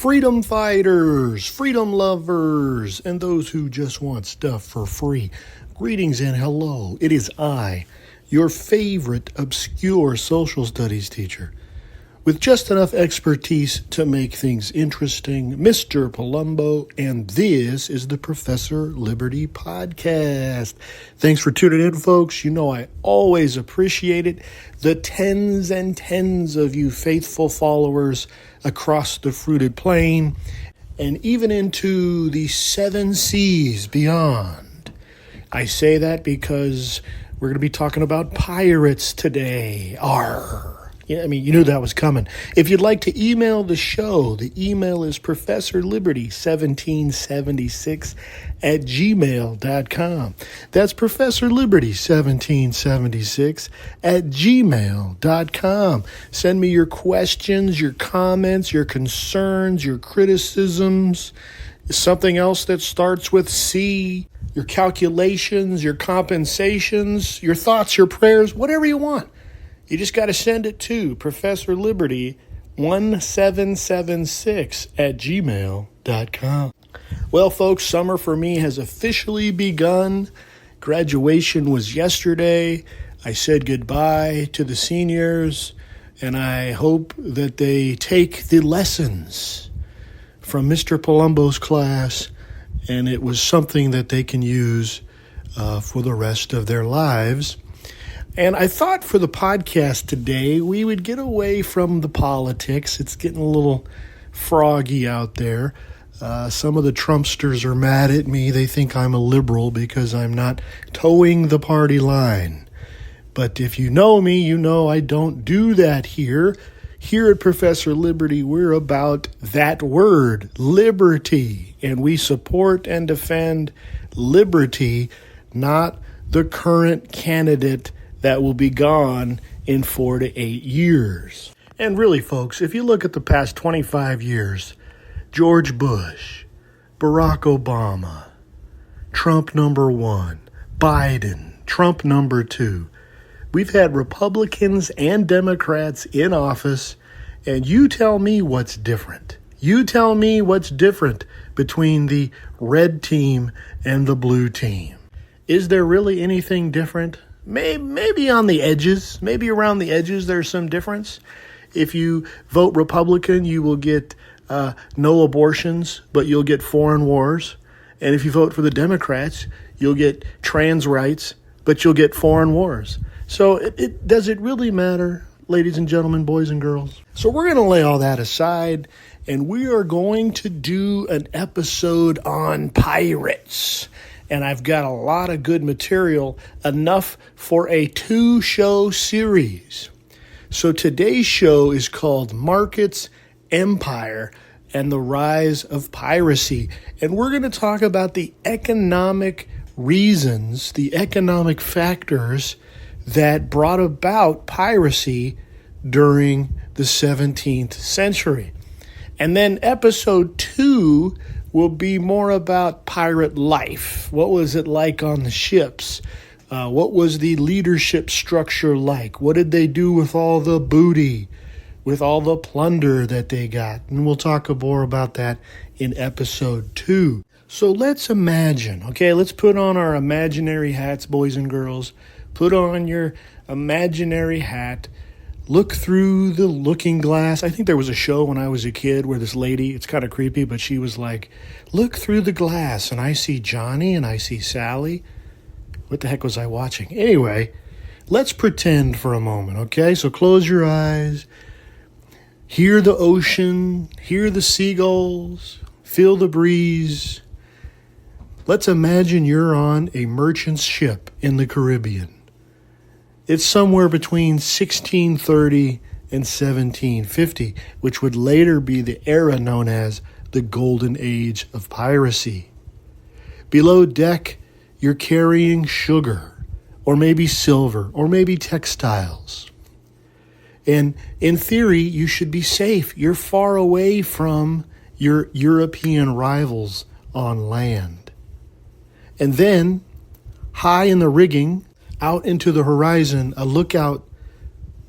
Freedom fighters, freedom lovers, and those who just want stuff for free. Greetings and hello. It is I, your favorite obscure social studies teacher, with just enough expertise to make things interesting, Mr. Palumbo, and this is the Professor Liberty Podcast. Thanks for tuning in, folks. You know I always appreciate it. The tens and tens of you faithful followers across the fruited plain and even into the 7 seas beyond. I say that because we're going to be talking about pirates today. Arr. Yeah, I mean, you knew that was coming. If you'd like to email the show, the email is professorliberty1776@gmail.com. That's professorliberty1776@gmail.com. Send me your questions, your comments, your concerns, your criticisms, something else that starts with C, your calculations, your compensations, your thoughts, your prayers, whatever you want. You just got to send it to professorliberty1776@gmail.com. Well, folks, summer for me has officially begun. Graduation was yesterday. I said goodbye to the seniors, and I hope that they take the lessons from Mr. Palumbo's class, and it was something that they can use for the rest of their lives. And I thought for the podcast today, we would get away from the politics. It's getting a little froggy out there. Some of the Trumpsters are mad at me. They think I'm a liberal because I'm not towing the party line. But if you know me, you know I don't do that here. Here at Professor Liberty, we're about that word, liberty. And we support and defend liberty, not the current candidate that will be gone in 4 to 8 years. And really, folks, if you look at the past 25 years, George Bush, Barack Obama, Trump number 1, Biden, Trump number 2, we've had Republicans and Democrats in office, and you tell me what's different. You tell me what's different between the red team and the blue team. Is there really anything different? Maybe on the edges, maybe around the edges there's some difference. If you vote Republican, you will get no abortions, but you'll get foreign wars. And if you vote for the Democrats, you'll get trans rights, but you'll get foreign wars. So does it really matter, ladies and gentlemen, boys and girls? So we're going to lay all that aside, and we are going to do an episode on pirates. And I've got a lot of good material, enough for a 2-show series. So today's show is called Markets, Empire, and the Rise of Piracy. And we're going to talk about the economic reasons, the economic factors that brought about piracy during the 17th century. And then episode 2 will be more about pirate life. What was it like on the ships? What was the leadership structure like? What did they do with all the booty, with all the plunder that they got? And we'll talk more about that in episode 2. So let's imagine, okay, let's put on our imaginary hats, boys and girls. Put on your imaginary hat. Look through the looking glass. I think there was a show when I was a kid where this lady, it's kind of creepy, but she was like, look through the glass and I see Johnny and I see Sally. What the heck was I watching? Anyway, let's pretend for a moment, okay? So close your eyes. Hear the ocean. Hear the seagulls. Feel the breeze. Let's imagine you're on a merchant ship in the Caribbean. It's somewhere between 1630 and 1750, which would later be the era known as the Golden Age of Piracy. Below deck, you're carrying sugar, or maybe silver, or maybe textiles. And in theory, you should be safe. You're far away from your European rivals on land. And then, high in the rigging, out into the horizon, a lookout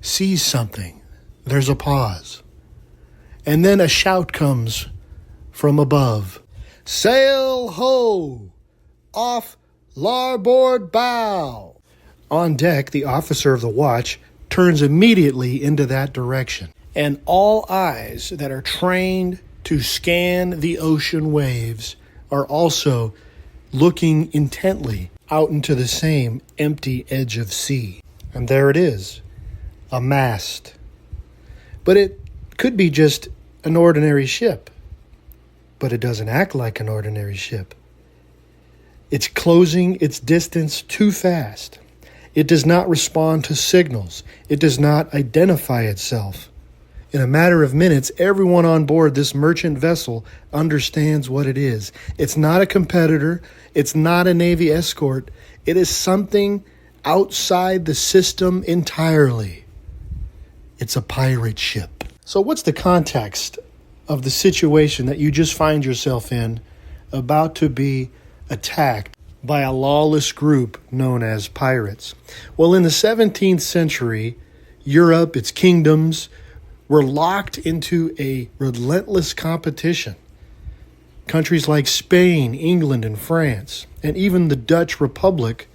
sees something. There's a pause. And then a shout comes from above. Sail ho! Off larboard bow! On deck, the officer of the watch turns immediately into that direction, and all eyes that are trained to scan the ocean waves are also looking intently out into the same empty edge of sea. And there it is, a mast. But it could be just an ordinary ship. But it doesn't act like an ordinary ship. It's closing its distance too fast. It does not respond to signals. It does not identify itself. In a matter of minutes, everyone on board this merchant vessel understands what it is. It's not a competitor. It's not a Navy escort. It is something outside the system entirely. It's a pirate ship. So what's the context of the situation that you just find yourself in, about to be attacked by a lawless group known as pirates? Well, in the 17th century, Europe, its kingdoms, were locked into a relentless competition. Countries like Spain, England, and France, and even the Dutch Republic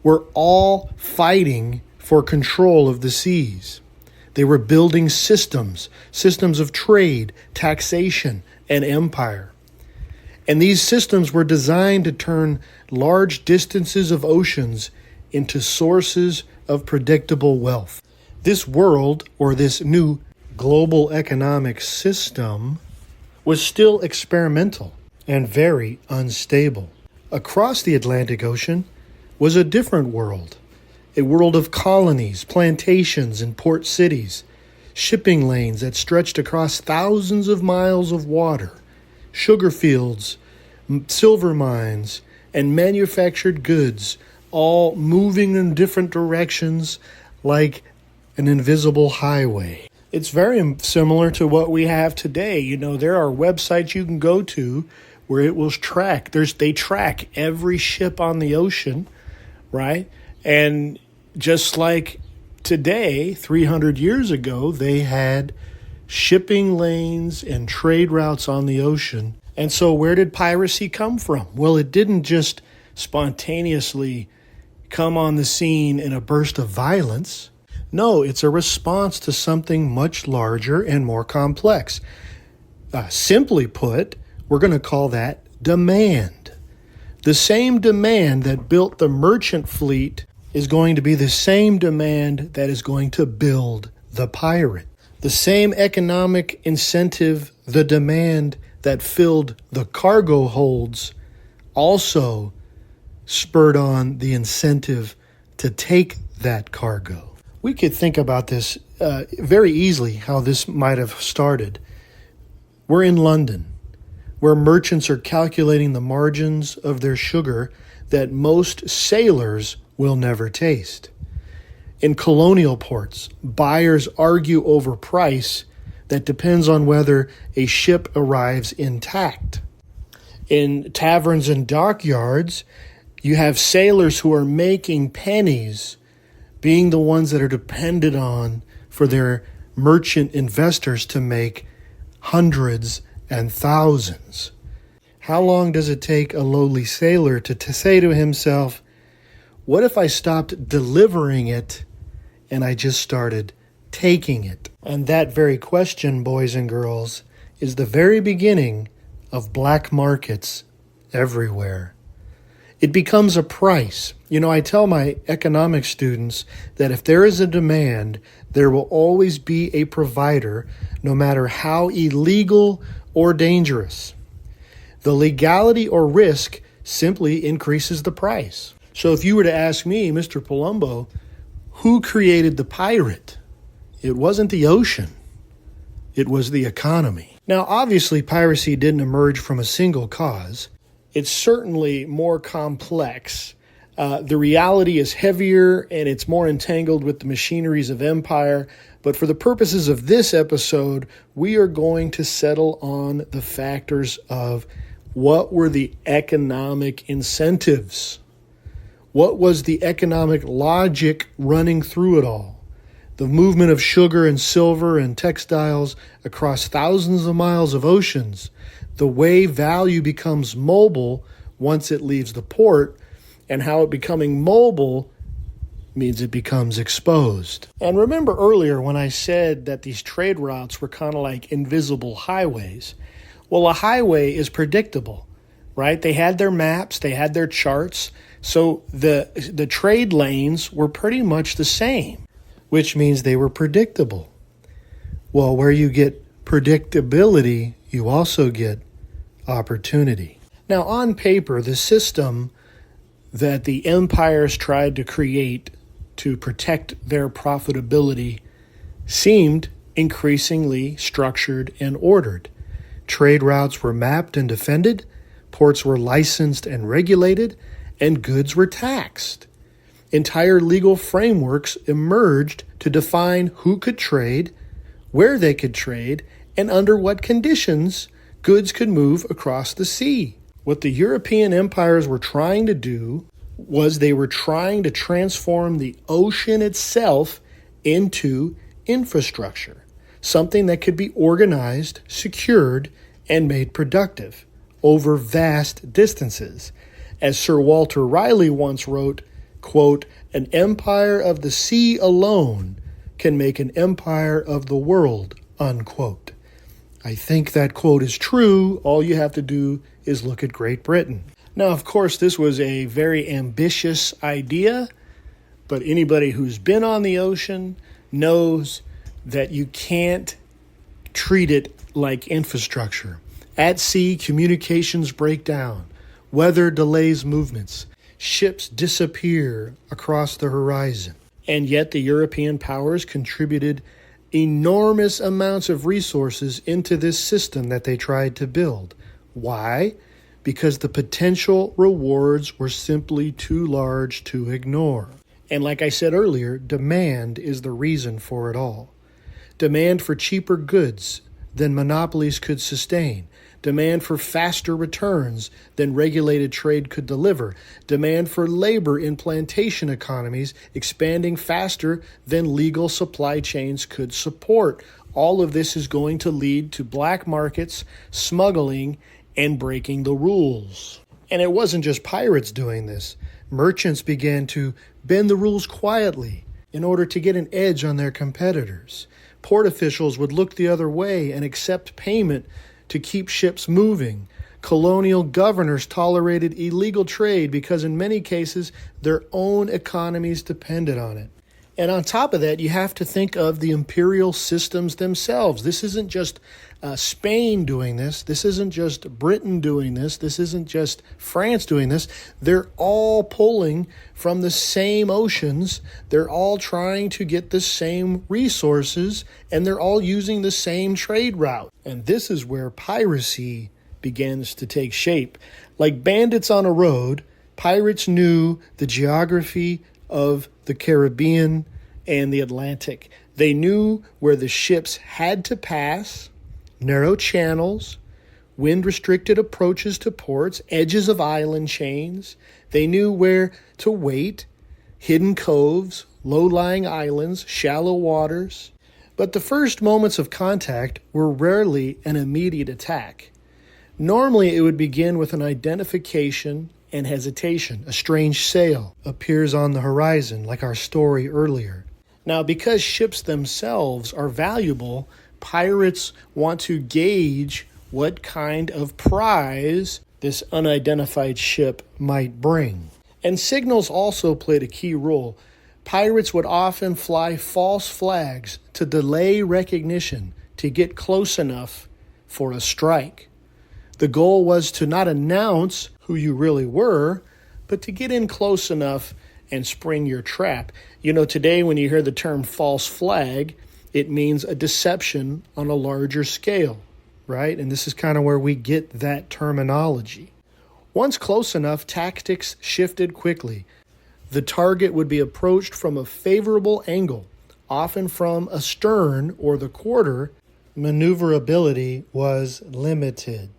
were all fighting for control of the seas. They were building systems of trade, taxation, and empire. And these systems were designed to turn large distances of oceans into sources of predictable wealth. This world, or this new global economic system, was still experimental and very unstable. Across the Atlantic Ocean was a different world, a world of colonies, plantations, and port cities, shipping lanes that stretched across thousands of miles of water, sugar fields, silver mines, and manufactured goods, all moving in different directions like an invisible highway. It's very similar to what we have today. You know, there are websites you can go to where it will track. They track every ship on the ocean, right? And just like today, 300 years ago, they had shipping lanes and trade routes on the ocean. And so where did piracy come from? Well, it didn't just spontaneously come on the scene in a burst of violence. No, it's a response to something much larger and more complex. Simply put, we're going to call that demand. The same demand that built the merchant fleet is going to be the same demand that is going to build the pirate. The same economic incentive, the demand that filled the cargo holds, also spurred on the incentive to take that cargo. We could think about this very easily, how this might have started. We're in London, where merchants are calculating the margins of their sugar that most sailors will never taste. In colonial ports, buyers argue over price that depends on whether a ship arrives intact. In taverns and dockyards, you have sailors who are making pennies, being the ones that are depended on for their merchant investors to make hundreds and thousands. How long does it take a lowly sailor to say to himself, what if I stopped delivering it and I just started taking it? And that very question, boys and girls, is the very beginning of black markets everywhere. It becomes a price. You know, I tell my economics students that if there is a demand, there will always be a provider, no matter how illegal or dangerous. The legality or risk simply increases the price. So if you were to ask me, Mr. Palumbo, who created the pirate? It wasn't the ocean. It was the economy. Now, obviously, piracy didn't emerge from a single cause. It's certainly more complex. The reality is heavier and it's more entangled with the machineries of empire. But for the purposes of this episode, we are going to settle on the factors of what were the economic incentives? What was the economic logic running through it all? The movement of sugar and silver and textiles across thousands of miles of oceans, the way value becomes mobile once it leaves the port, and how it becoming mobile means it becomes exposed. And remember earlier when I said that these trade routes were kind of like invisible highways. Well, a highway is predictable, right? They had their maps, they had their charts, so the trade lanes were pretty much the same, which means they were predictable. Well, where you get predictability, you also get opportunity. Now, on paper, the system that the empires tried to create to protect their profitability seemed increasingly structured and ordered. Trade routes were mapped and defended, ports were licensed and regulated, and goods were taxed. Entire legal frameworks emerged to define who could trade, where they could trade, and under what conditions goods could move across the sea. What the European empires were trying to do was they were trying to transform the ocean itself into infrastructure, something that could be organized, secured, and made productive over vast distances. As Sir Walter Raleigh once wrote, quote, "An empire of the sea alone can make an empire of the world," unquote. I think that quote is true. All you have to do is look at Great Britain. Now, of course, this was a very ambitious idea, but anybody who's been on the ocean knows that you can't treat it like infrastructure. At sea, communications break down. Weather delays movements. Ships disappear across the horizon. And yet the European powers contributed enormous amounts of resources into this system that they tried to build. Why? Because the potential rewards were simply too large to ignore. And like I said earlier, demand is the reason for it all. Demand for cheaper goods than monopolies could sustain. Demand for faster returns than regulated trade could deliver. Demand for labor in plantation economies expanding faster than legal supply chains could support. All of this is going to lead to black markets, smuggling, and breaking the rules. And it wasn't just pirates doing this. Merchants began to bend the rules quietly in order to get an edge on their competitors. Port officials would look the other way and accept payment to keep ships moving. Colonial governors tolerated illegal trade because in many cases their own economies depended on it. And on top of that, you have to think of the imperial systems themselves. This isn't just Spain doing this. This isn't just Britain doing this. This isn't just France doing this. They're all pulling from the same oceans. They're all trying to get the same resources, and they're all using the same trade route. And this is where piracy begins to take shape. Like bandits on a road, pirates knew the geography of the Caribbean and the Atlantic. They knew where the ships had to pass, narrow channels, wind-restricted approaches to ports, edges of island chains. They knew where to wait, hidden coves, low-lying islands, shallow waters. But the first moments of contact were rarely an immediate attack. Normally, it would begin with an identification and hesitation. A strange sail appears on the horizon, like our story earlier. Now, because ships themselves are valuable, pirates want to gauge what kind of prize this unidentified ship might bring. And signals also played a key role. Pirates would often fly false flags to delay recognition, to get close enough for a strike. The goal was to not announce who you really were, but to get in close enough and spring your trap. You know, today when you hear the term false flag, it means a deception on a larger scale, right? And this is kind of where we get that terminology. Once close enough, tactics shifted quickly. The target would be approached from a favorable angle, often from astern or the quarter. Maneuverability was limited.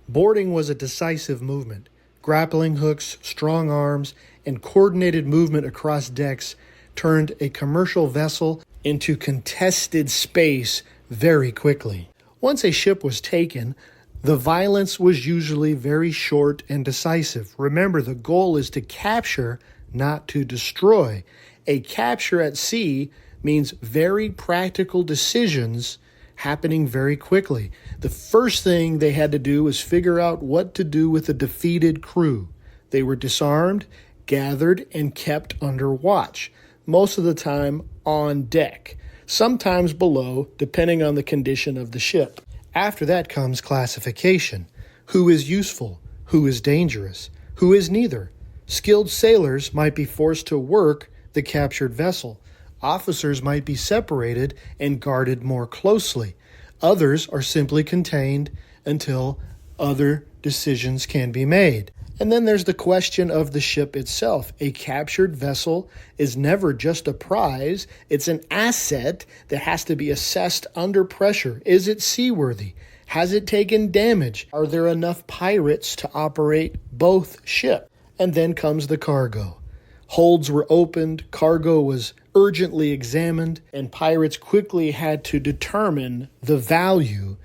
Boarding was a decisive movement. Grappling hooks, strong arms, and coordinated movement across decks turned a commercial vessel into contested space very quickly. Once a ship was taken, the violence was usually very short and decisive. Remember, the goal is to capture, not to destroy. A capture at sea means very practical decisions happening very quickly. The first thing they had to do was figure out what to do with the defeated crew. They were disarmed, gathered, and kept under watch, most of the time on deck, sometimes below, depending on the condition of the ship. After that comes classification. Who is useful? Who is dangerous? Who is neither? Skilled sailors might be forced to work the captured vessel. Officers might be separated and guarded more closely. Others are simply contained until other decisions can be made. And then there's the question of the ship itself. A captured vessel is never just a prize. It's an asset that has to be assessed under pressure. Is it seaworthy? Has it taken damage? Are there enough pirates to operate both ships? And then comes the cargo. Holds were opened, cargo was urgently examined, and pirates quickly had to determine the value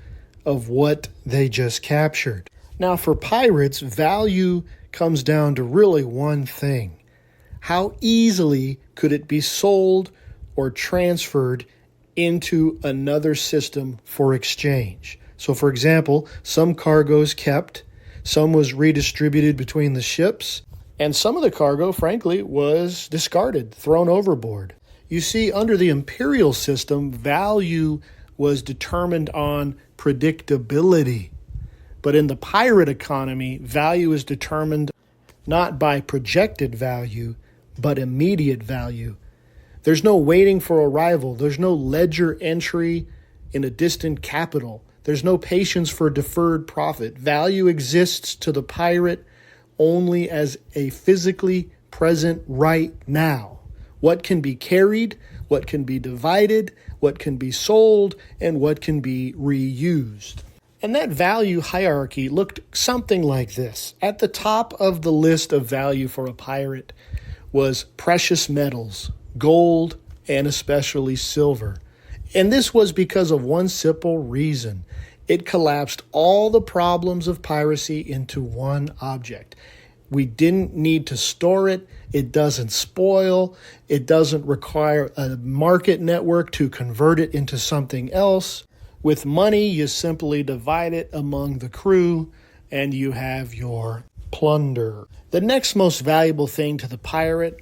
of what they just captured. Now, for pirates, value comes down to really one thing. How easily could it be sold or transferred into another system for exchange? So, for example, some cargoes kept, some was redistributed between the ships, and some of the cargo, frankly, was discarded, thrown overboard. You see, under the imperial system, value was determined on predictability. But in the pirate economy, value is determined not by projected value, but immediate value. There's no waiting for arrival. There's no ledger entry in a distant capital. There's no patience for deferred profit. Value exists to the pirate only as a physically present right now. What can be carried, what can be divided, what can be sold, and what can be reused. And that value hierarchy looked something like this. At the top of the list of value for a pirate was precious metals, gold, and especially silver. And this was because of one simple reason. It collapsed all the problems of piracy into one object. We didn't need to store it. It doesn't spoil. It doesn't require a market network to convert it into something else. With money, you simply divide it among the crew and you have your plunder. The next most valuable thing to the pirate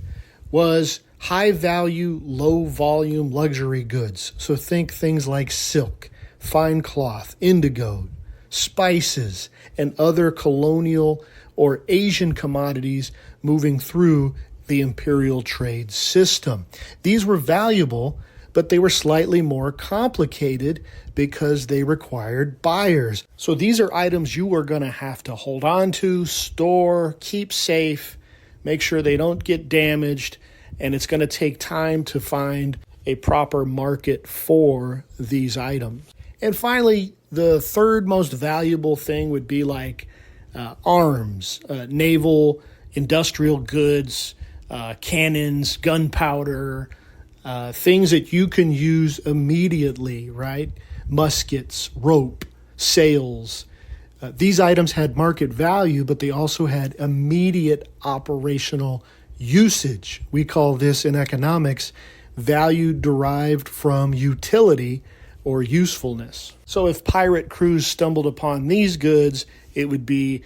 was high-value, low-volume luxury goods. So think things like silk, fine cloth, indigo, spices, and other colonial or Asian commodities moving through the imperial trade system. These were valuable, but they were slightly more complicated because they required buyers. So these are items you are going to have to hold on to, store, keep safe, make sure they don't get damaged, and it's going to take time to find a proper market for these items. And finally, the third most valuable thing would be like arms, naval, industrial goods, cannons, gunpowder, things that you can use immediately, right? Muskets, rope, sails. These items had market value, but they also had immediate operational usage. We call this in economics value derived from utility or usefulness. So if pirate crews stumbled upon these goods, it would be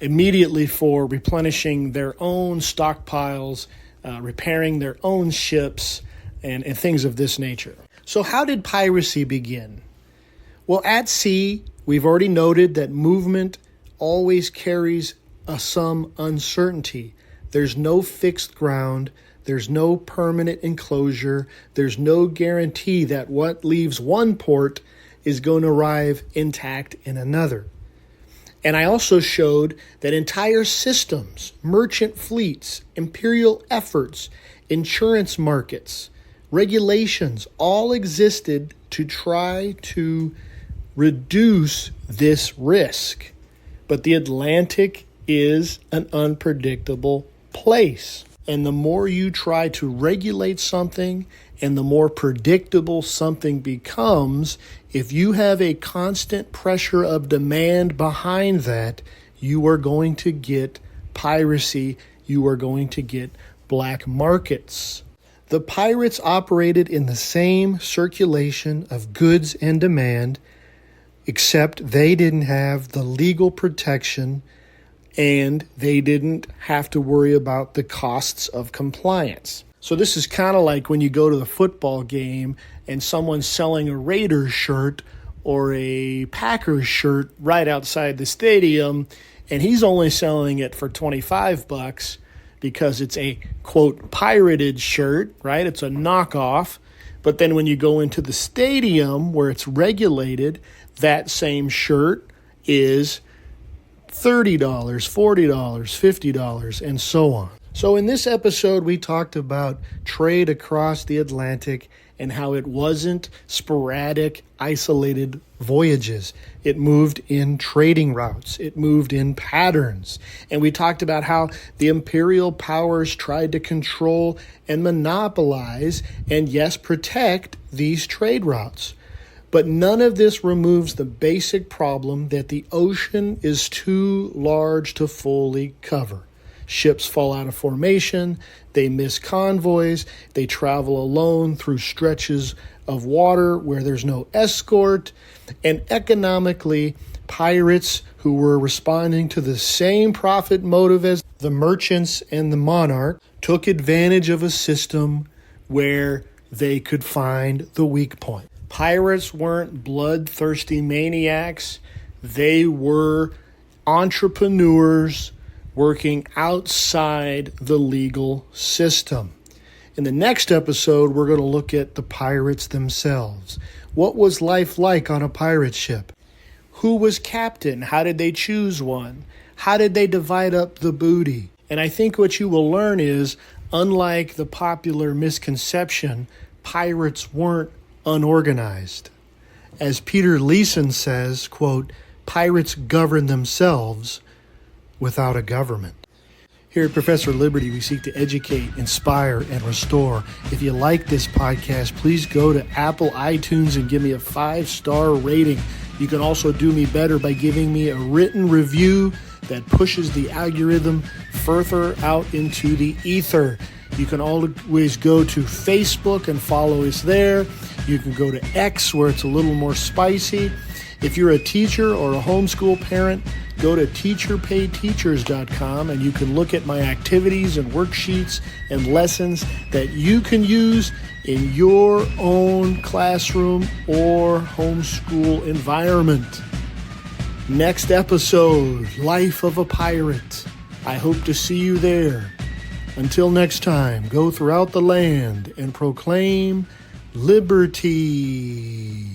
immediately for replenishing their own stockpiles, repairing their own ships, and things of this nature. So how did piracy begin? Well, at sea, we've already noted that movement always carries some uncertainty. There's no fixed ground. There's no permanent enclosure. There's no guarantee that what leaves one port is going to arrive intact in another. And I also showed that entire systems, merchant fleets, imperial efforts, insurance markets, regulations all existed to try to reduce this risk. But the Atlantic is an unpredictable place. And the more you try to regulate something and the more predictable something becomes, if you have a constant pressure of demand behind that, you are going to get piracy. You are going to get black markets. The pirates operated in the same circulation of goods and demand, except they didn't have the legal protection and they didn't have to worry about the costs of compliance. So this is kind of like when you go to the football game and someone's selling a Raiders shirt or a Packers shirt right outside the stadium, and he's only selling it for $25 because it's a, quote, pirated shirt, right? It's a knockoff. But then when you go into the stadium where it's regulated, that same shirt is $30, $40, $50, and so on. So in this episode, we talked about trade across the Atlantic and how it wasn't sporadic, isolated voyages. It moved in trading routes. It moved in patterns. And we talked about how the imperial powers tried to control and monopolize and, yes, protect these trade routes. But none of this removes the basic problem that the ocean is too large to fully cover. Ships fall out of formation, they miss convoys, they travel alone through stretches of water where there's no escort, and economically, pirates who were responding to the same profit motive as the merchants and the monarch took advantage of a system where they could find the weak point. Pirates weren't bloodthirsty maniacs. They were entrepreneurs working outside the legal system. In the next episode, we're going to look at the pirates themselves. What was life like on a pirate ship? Who was captain? How did they choose one? How did they divide up the booty? And I think what you will learn is, unlike the popular misconception, pirates weren't unorganized. As Peter Leeson says, quote, pirates govern themselves without a government. Here at Professor Liberty, we seek to educate, inspire, and restore. If you like this podcast, please go to Apple iTunes and give me a 5-star rating. You can also do me better by giving me a written review that pushes the algorithm further out into the ether. You can always go to Facebook and follow us there. You can go to X where it's a little more spicy. If you're a teacher or a homeschool parent, go to teacherpayteachers.com and you can look at my activities and worksheets and lessons that you can use in your own classroom or homeschool environment. Next episode, Life of a Pirate. I hope to see you there. Until next time, go throughout the land and proclaim liberty.